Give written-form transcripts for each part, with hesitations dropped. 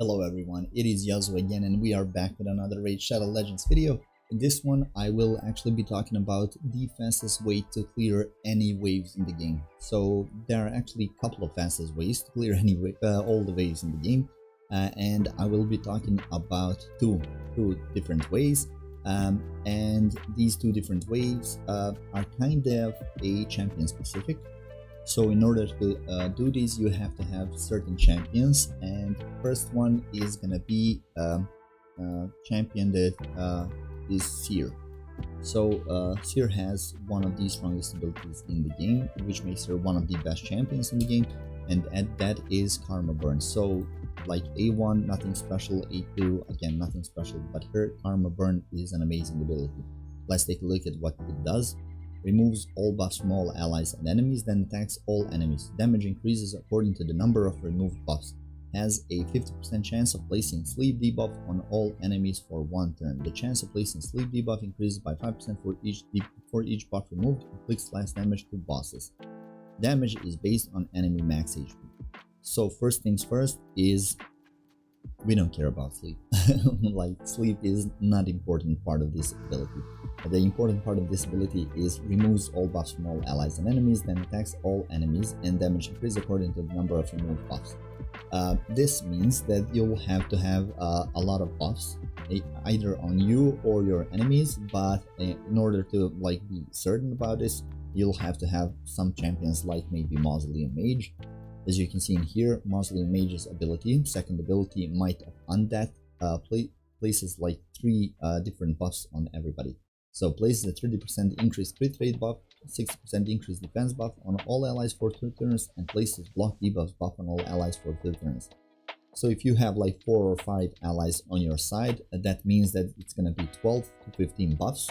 Hello everyone, it is Yazu again and we are back with another Raid Shadow Legends video. In this one I will actually be talking about the fastest way to clear any waves in the game. So there are actually a couple of fastest ways to clear all the waves in the game, and I will be talking about two different ways. And these two different ways are kind of a champion specific. So in order to do this, you have to have certain champions, and first one is gonna be champion that is Seer. So Seer has one of the strongest abilities in the game, which makes her one of the best champions in the game, and that is Karma Burn. So like A1, nothing special, A2, again nothing special, but her Karma Burn is an amazing ability. Let's take a look at what it does. Removes all buffs from all allies and enemies, then attacks all enemies. Damage increases according to the number of removed buffs. Has a 50% chance of placing sleep debuff on all enemies for 1 turn. The chance of placing sleep debuff increases by 5% for each buff removed. Inflicts less damage to bosses. Damage is based on enemy max HP. So first things first is we don't care about sleep. Like, sleep is not important part of this ability. The important part of this ability is removes all buffs from all allies and enemies, then attacks all enemies, and damage increases according to the number of removed buffs. This means that you'll have to have a lot of buffs either on you or your enemies, but in order to be certain about this, you'll have to have some champions like maybe Mausoleum Mage. As you can see in here, Mausoleum Mage's ability, second ability, Might of Undeath, places like 3 different buffs on everybody. So places a 30% increased crit rate buff, 60% increased defense buff on all allies for 2 turns, and places block debuffs buff on all allies for 2 turns. So if you have like 4 or 5 allies on your side, that means that it's gonna be 12 to 15 buffs.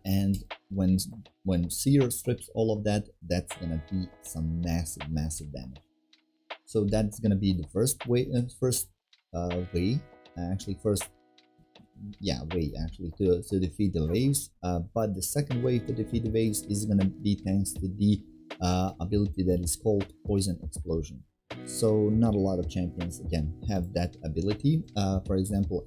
And when Seer strips all of that, that's gonna be some massive damage. So that's gonna be the first way, to defeat the waves. But the second way to defeat the waves is gonna be thanks to the ability that is called Poison Explosion. So not a lot of champions again have that ability. For example,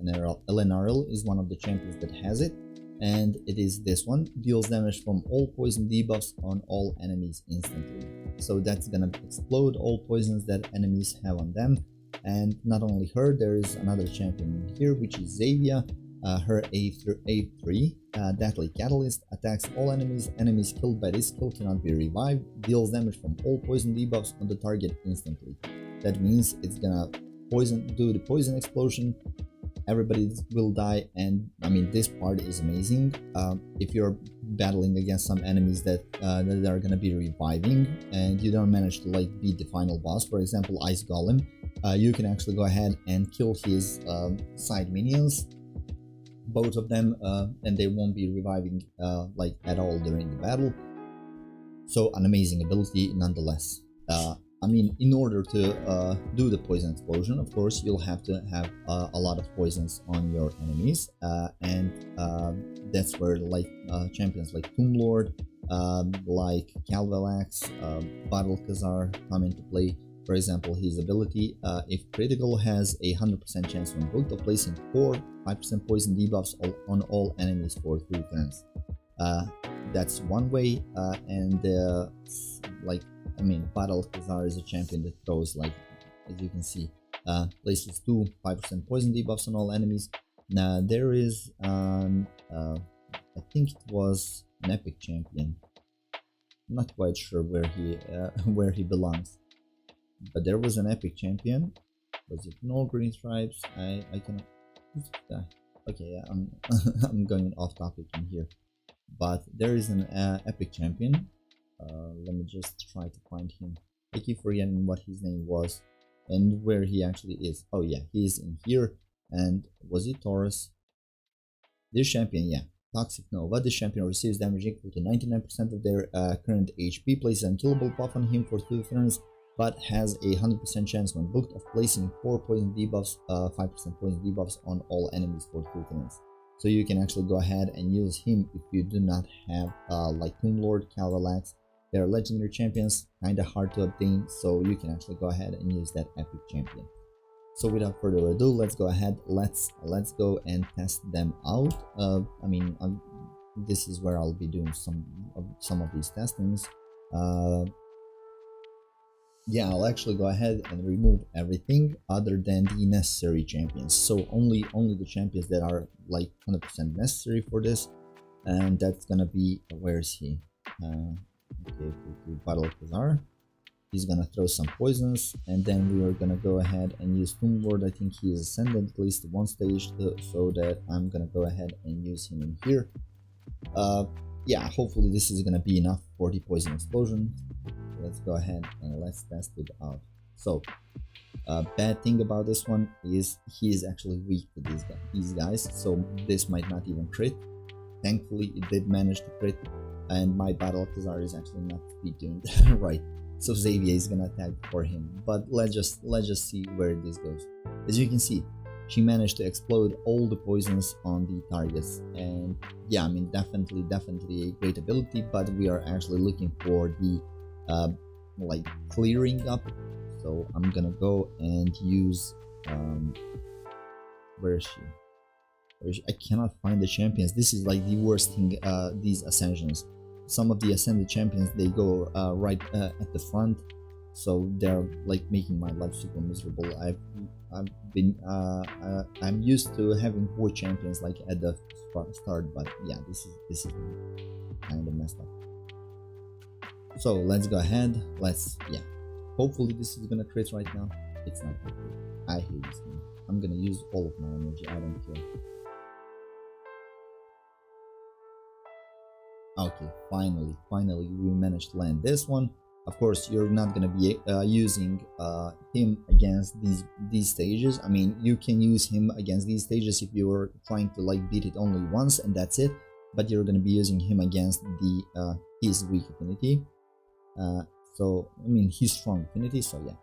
LNRL is one of the champions that has it, and it is this one. Deals damage from all poison debuffs on all enemies instantly. So that's gonna explode all poisons that enemies have on them. And not only her, there is another champion in here, which is Xavia. Her A3, Deathly Catalyst, attacks all enemies. Enemies killed by this skill cannot be revived. Deals damage from all poison debuffs on the target instantly. That means it's gonna do the poison explosion. Everybody will die, and I mean, this part is amazing. If you're battling against some enemies that are gonna be reviving and you don't manage to beat the final boss, for example Ice Golem, you can actually go ahead and kill his side minions, both of them, and they won't be reviving at all during the battle. So an amazing ability nonetheless. I mean, in order to do the poison explosion, of course, you'll have to have a lot of poisons on your enemies, and that's where champions like Tomb Lord, like Calvalax, Battle Khazar come into play. For example, his ability, if critical, has a 100% chance when booked of placing 5% poison debuffs on all enemies for 3 turns. That's one way, and Battle Khazar is a champion that throws, as you can see, places 5% poison debuffs on all enemies. Now there is, I think it was an epic champion. I'm not quite sure where he belongs, but there was an epic champion. Was it no green stripes? I can. Okay, yeah, I'm going off topic in here, but there is an epic champion. Let me just try to find him. I keep forgetting what his name was and where he actually is. Oh yeah, he is in here. And was it Taurus? This champion, yeah, Toxic Nova. This champion receives damage equal to 99% of their current HP, places an unkillable buff on him for 2 turns, but has a 100% chance when booked of placing 4 poison debuffs, 5% poison debuffs on all enemies for 2 turns. So you can actually go ahead and use him if you do not have like Tomb Lord, Calvalax. They're legendary champions, kinda hard to obtain, so you can actually go ahead and use that epic champion. So without further ado, let's go ahead, let's go and test them out. This is where I'll be doing some of these testings. Yeah, I'll actually go ahead and remove everything other than the necessary champions. So only the champions that are like 100% necessary for this, and that's gonna be, where is he? Okay, to Battle Kazar. He's gonna throw some poisons, and then we are gonna go ahead and use Tomb Lord. I think he is ascended at least one stage, so that I'm gonna go ahead and use him in here. Yeah, hopefully this is gonna be enough for the poison explosion. Let's go ahead and let's test it out. So, bad thing about this one is he is actually weak to these guys, so this might not even crit. Thankfully, it did manage to crit, and my Battle Kazar is actually not doing that right. So Xavier is gonna attack for him, but let's just see where this goes. As you can see, she managed to explode all the poisons on the targets, and yeah, I mean, definitely a great ability, but we are actually looking for the like clearing up. So I'm gonna go and use where is she? I cannot find the champions. This is like the worst thing, these ascensions. Some of the ascended champions, they go right at the front, so they're like making my life super miserable. I'm used to having 4 champions like at the start, but yeah, this is kind of messed up. So let's go ahead. Hopefully this is gonna crit right now. It's not gonna crit. I hate this game. I'm gonna use all of my energy. I don't care. Okay, finally we managed to land this one. Of course, you're not gonna be using him against these stages. I mean, you can use him against these stages if you're trying to like beat it only once and that's it. But you're gonna be using him against the his weak affinity. So I mean his strong affinity. So yeah,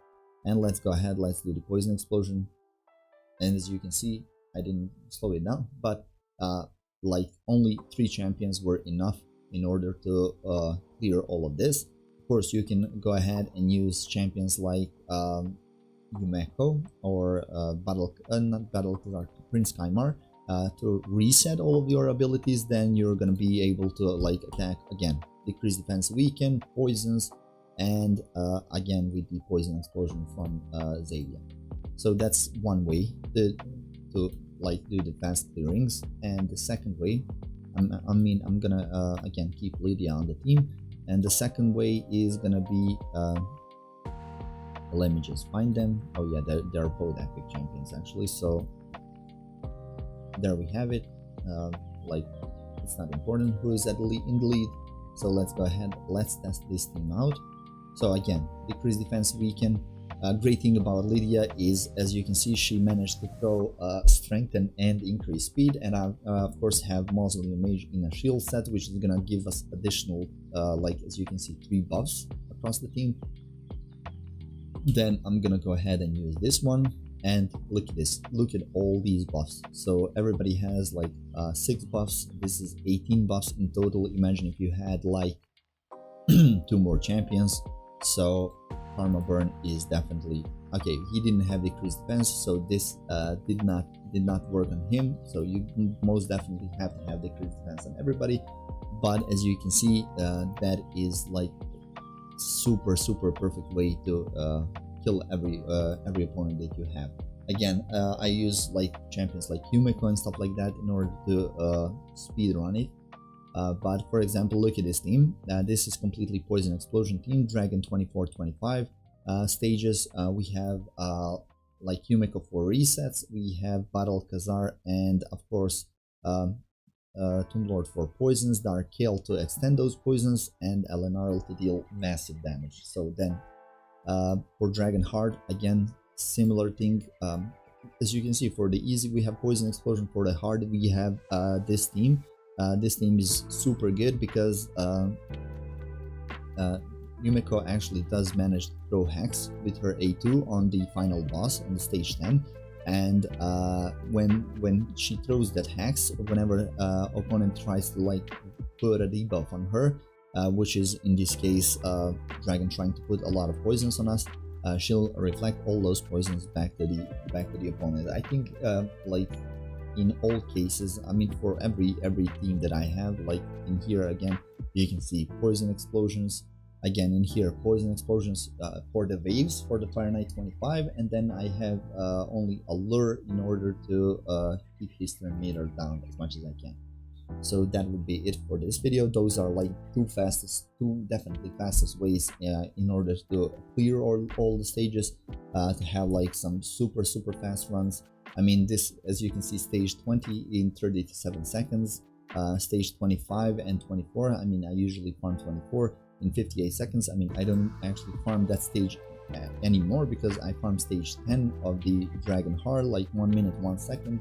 and let's go ahead. Let's do the poison explosion. And as you can see, I didn't slow it down, but like only 3 champions were enough in order to clear all of this. Of course, you can go ahead and use champions like Yumeko or not Battle Kazar, Prince Kaimar to reset all of your abilities. Then you're gonna be able to like attack again, decrease defense, weaken, poisons, and again with the poison explosion from Xavier. So that's one way to like do the fast clearings. And the second way, I'm gonna again keep Lydia on the team, and the second way is gonna be let me just find them. Oh yeah, they're both epic champions actually, so there we have it. Like, it's not important who is in the lead, so let's go ahead, let's test this team out. So again, decrease defense, weaken. Great thing about Lydia is, as you can see, she managed to throw strengthen and increase speed, and I of course have Mausoleum Mage in a shield set, which is gonna give us additional like, as you can see, 3 buffs across the team. Then I'm gonna go ahead and use this one, and look at this, look at all these buffs. So everybody has like 6 buffs. This is 18 buffs in total. Imagine if you had like 2 more champions. So Karma Burn is definitely okay. He didn't have decreased defense, so this did not work on him. So you most definitely have to have decreased defense on everybody. But as you can see, that is like super perfect way to kill every opponent that you have. Again, I use like champions like Yumeko and stuff like that in order to speed run it. But for example, look at this team. This is completely poison explosion team, Dragon 24-25 stages. We have like Yumeko for resets, we have Battle Kazar, and of course Tomb Lord for poisons, Dark Kale to extend those poisons, and Elenarl to deal massive damage. So then for Dragon Heart, again, similar thing. As you can see, for the easy we have poison explosion, for the hard we have this team. This team is super good because Yumeko actually does manage to throw Hex with her A2 on the final boss on the stage 10, and when she throws that Hex, whenever opponent tries to like put a debuff on her, which is in this case Dragon trying to put a lot of poisons on us, she'll reflect all those poisons back to the opponent. I think like in all cases, I mean for every team that I have, like in here again you can see poison explosions, again in here poison explosions for the waves for the Fire Knight 25, and then I have only a lure in order to keep his turn meter down as much as I can. So that would be it for this video. Those are like two definitely fastest ways in order to clear all the stages, to have like some super fast runs. I mean, this, as you can see, stage 20 in 37 seconds, stage 25 and 24, I mean I usually farm 24 in 58 seconds. I mean I don't actually farm that stage anymore because I farm stage 10 of the Dragon Heart like 1 minute 1 second.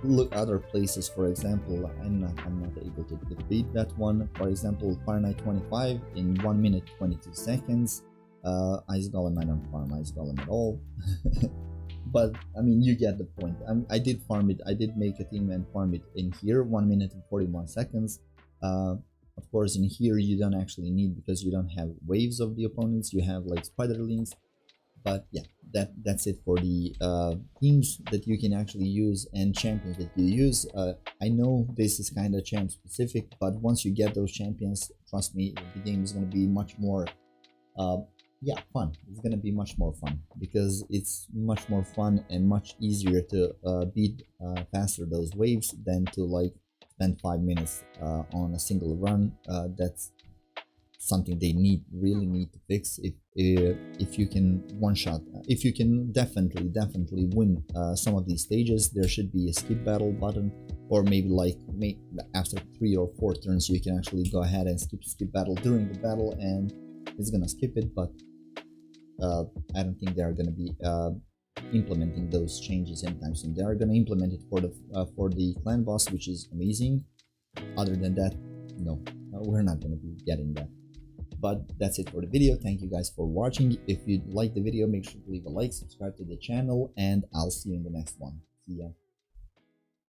Look other places, for example, I'm not able to beat that one. For example, Fire Knight 25 in 1 minute 22 seconds. Ice Golem, I don't farm Ice Golem at all. But I mean, you get the point. I did farm it. I did make a team and farm it in here 1 minute and 41 seconds. Of course, in here you don't actually need, because you don't have waves of the opponents. You have like spiderlings. But yeah, that's it for the teams that you can actually use and champions that you use. I know this is kind of champ specific, but once you get those champions, trust me, the game is going to be much more yeah, fun. It's going to be much more fun because it's much more fun and much easier to beat faster those waves than to like spend 5 minutes on a single run. That's something they really need to fix. If you can one shot, if you can definitely win some of these stages, there should be a skip battle button, or maybe like after 3 or 4 turns you can actually go ahead and skip battle during the battle and it's gonna skip it. But I don't think they're gonna be implementing those changes anytime soon. They are gonna implement it for the clan boss, which is amazing. Other than that, no, we're not gonna be getting that. But that's it for the video. Thank you guys for watching. If you liked the video, make sure to leave a like, subscribe to the channel, and I'll see you in the next one. See ya.